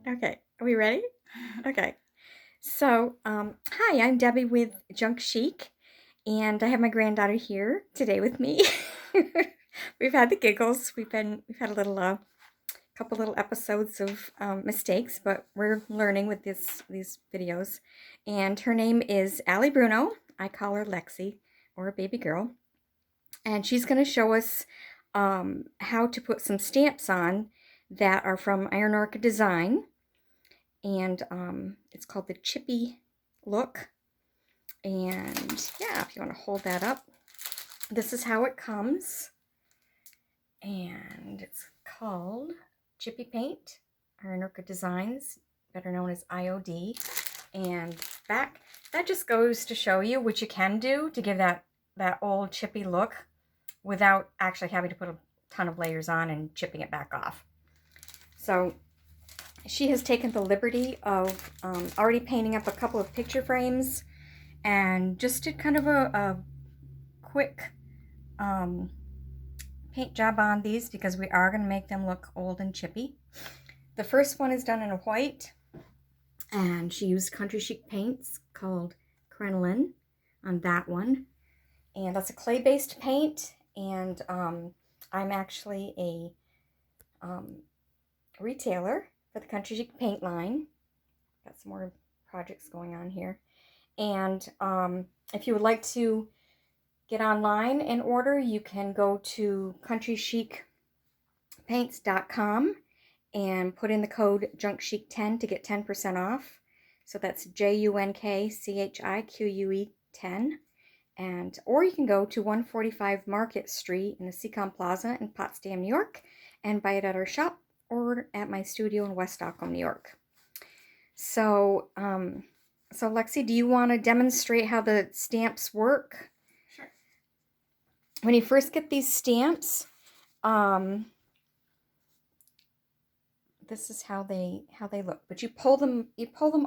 Okay, are we ready? Okay. So, hi, I'm Debbie with Junk Chic, and I have my granddaughter here today with me. We've had the giggles. We've had a little, couple little episodes of mistakes, but we're learning with these videos. And her name is Allie Bruno. I call her Lexi, or a baby girl, and she's going to show us how to put some stamps on that are from Iron Orchid Design. And it's called the Chippy Look. And yeah, if you want to hold that up, this is how it comes. And it's called Chippy Paint, Iron Orchid Designs, better known as IOD. And back, that just goes to show you what you can do to give that old chippy look without actually having to put a ton of layers on and chipping it back off. So she has taken the liberty of already painting up a couple of picture frames and just did kind of a quick paint job on these because we are going to make them look old and chippy. The first one is done in a white, and she used Country Chic paints called Crinoline on that one. And that's a clay-based paint, and I'm actually a retailer for the Country Chic paint line. Got some more projects going on here. And if you would like to get online and order, you can go to countrychicpaints.com and put in the code JUNKCHIC10 to get 10% off. So that's JUNKCHIQUE 10. And or you can go to 145 Market Street in the SeaComm Plaza in Potsdam, New York, and buy it at our shop or at my studio in West Stockholm, New York. So, so Lexi, do you want to demonstrate how the stamps work? Sure. When you first get these stamps, this is how they look. But you pull them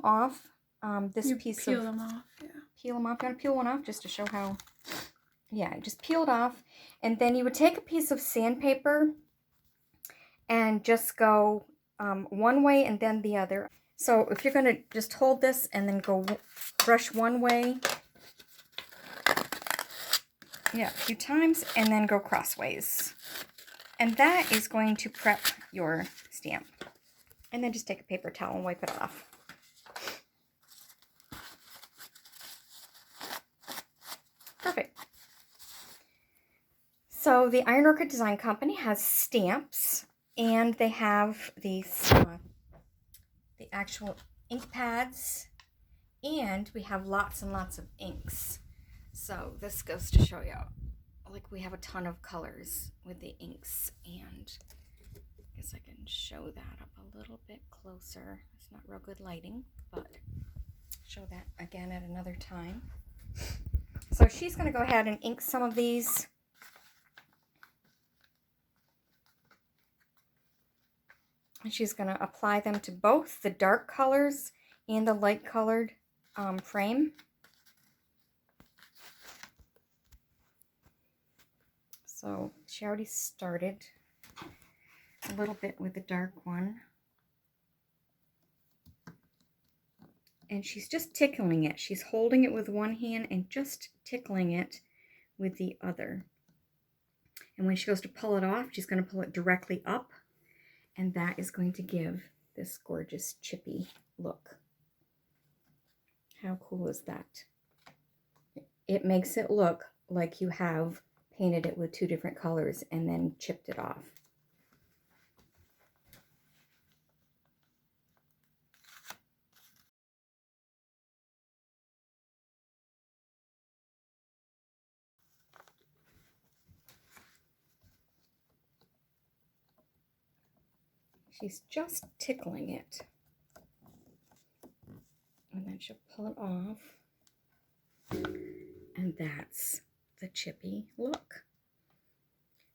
off. This piece peel them off. Yeah. Peel them off. You want to peel one off just to show how. Yeah, just peel it off, and then you would take a piece of sandpaper and just go one way and then the other. So if you're going to just hold this and then go brush one way, yeah, a few times, and then go crossways. And that is going to prep your stamp. And then just take a paper towel and wipe it off. Perfect. So the Iron Orchid Design Company has stamps, and they have these the actual ink pads, and we have lots and lots of inks. So this goes to show you, like, we have a ton of colors with the inks, and I guess I can show that up a little bit closer. It's not real good lighting, but show that again at another time. So she's going to go ahead and ink some of these. And she's going to apply them to both the dark colors and the light colored frame. So she already started a little bit with the dark one. And she's just tickling it. She's holding it with one hand and just tickling it with the other. And when she goes to pull it off, she's going to pull it directly up. And that is going to give this gorgeous chippy look. How cool is that? It makes it look like you have painted it with two different colors and then chipped it off. She's just tickling it. And then she'll pull it off. And that's the chippy look.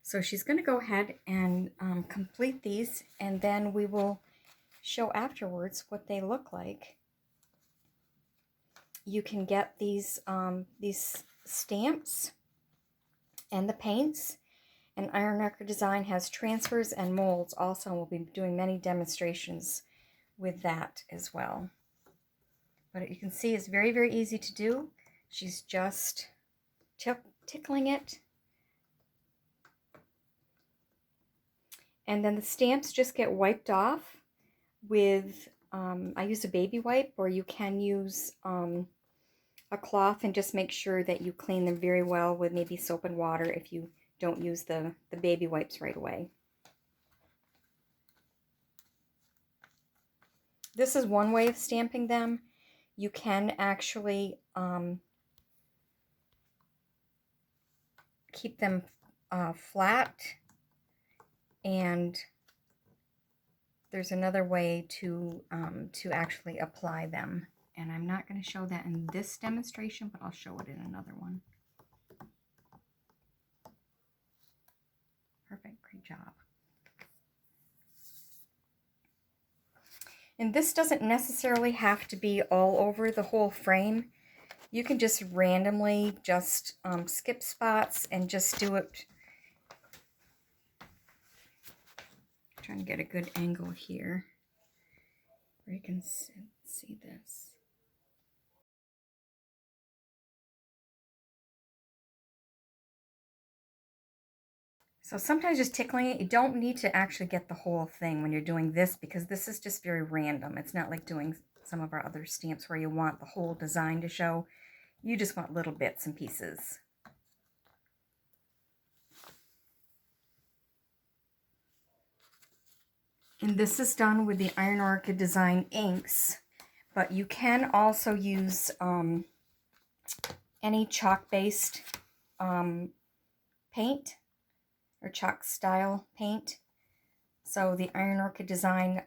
So she's going to go ahead and complete these, and then we will show afterwards what they look like. You can get these stamps and the paints. And Iron Orchid Design has transfers and molds also, and we'll be doing many demonstrations with that as well. But you can see it's very, very easy to do. She's just tickling it. And then the stamps just get wiped off with, I use a baby wipe, or you can use a cloth and just make sure that you clean them very well with maybe soap and water if you don't use the baby wipes right away. This is one way of stamping them. You can actually keep them flat, and there's another way to actually apply them. And I'm not going to show that in this demonstration, but I'll show it in another one. Perfect, great job. And this doesn't necessarily have to be all over the whole frame. You can just randomly just skip spots and just do it. I'm trying to get a good angle here where you can see this. So sometimes just tickling it, you don't need to actually get the whole thing when you're doing this, because this is just very random. It's not like doing some of our other stamps where you want the whole design to show. You just want little bits and pieces. And this is done with the Iron Orchid Design inks, but you can also use any chalk-based paint or chalk style paint. So the Iron Orchid Design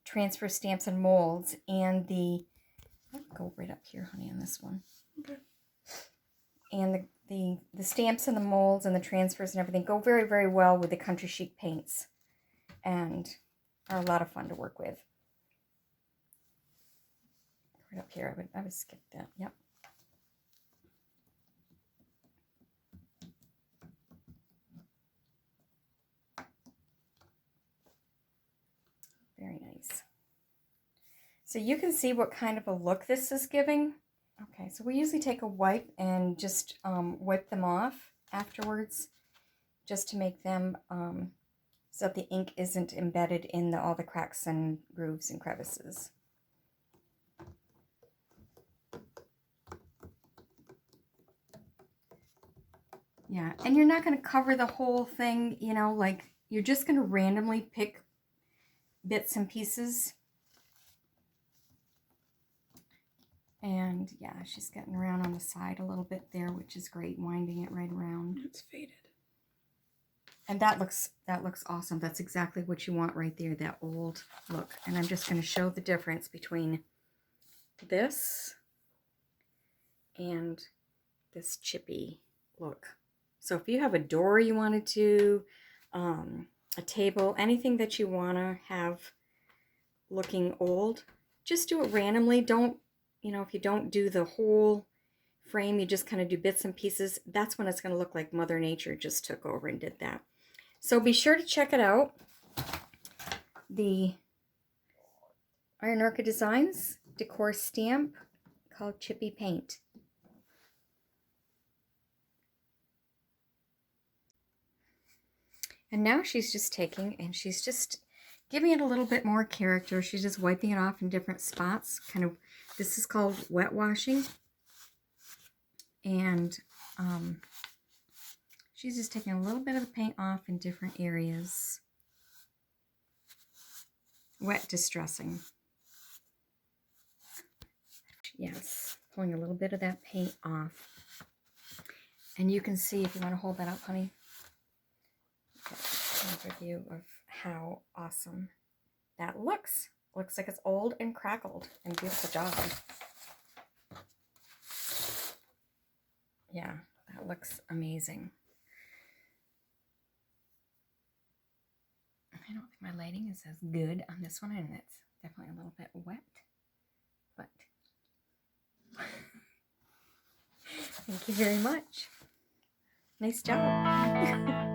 transfer stamps and molds, and I'll go right up here, honey, on this one. Okay. And the stamps and the molds and the transfers and everything go very, very well with the Country Chic paints, and are a lot of fun to work with. Right up here, I would skip that. Yep. Very nice. So you can see what kind of a look this is giving. Okay, so we usually take a wipe and just wipe them off afterwards, just to make them so that the ink isn't embedded in all the cracks and grooves and crevices. Yeah, and you're not going to cover the whole thing, you know, like you're just going to randomly pick bits and pieces. And yeah, she's getting around on the side a little bit there, which is great, winding it right around. It's faded. And that looks awesome. That's exactly what you want right there, that old look. And I'm just going to show the difference between this and this chippy look. So if you have a door you wanted to, a table, anything that you want to have looking old, just do it randomly. Don't, you know, if you don't do the whole frame, you just kind of do bits and pieces, that's when it's going to look like Mother Nature just took over and did that. So be sure to check it out. The Iron Orchid Designs decor stamp called Chippy Paint. And now she's just taking and she's just giving it a little bit more character. She's just wiping it off in different spots. Kind of, this is called wet washing. And she's just taking a little bit of the paint off in different areas. Wet distressing. Yes, pulling a little bit of that paint off. And you can see, if you want to hold that up, honey, an overview of how awesome that looks. Looks like it's old and crackled, and beautiful job. Yeah, that looks amazing. I don't think my lighting is as good on this one, and it's definitely a little bit wet, but thank you very much. Nice job.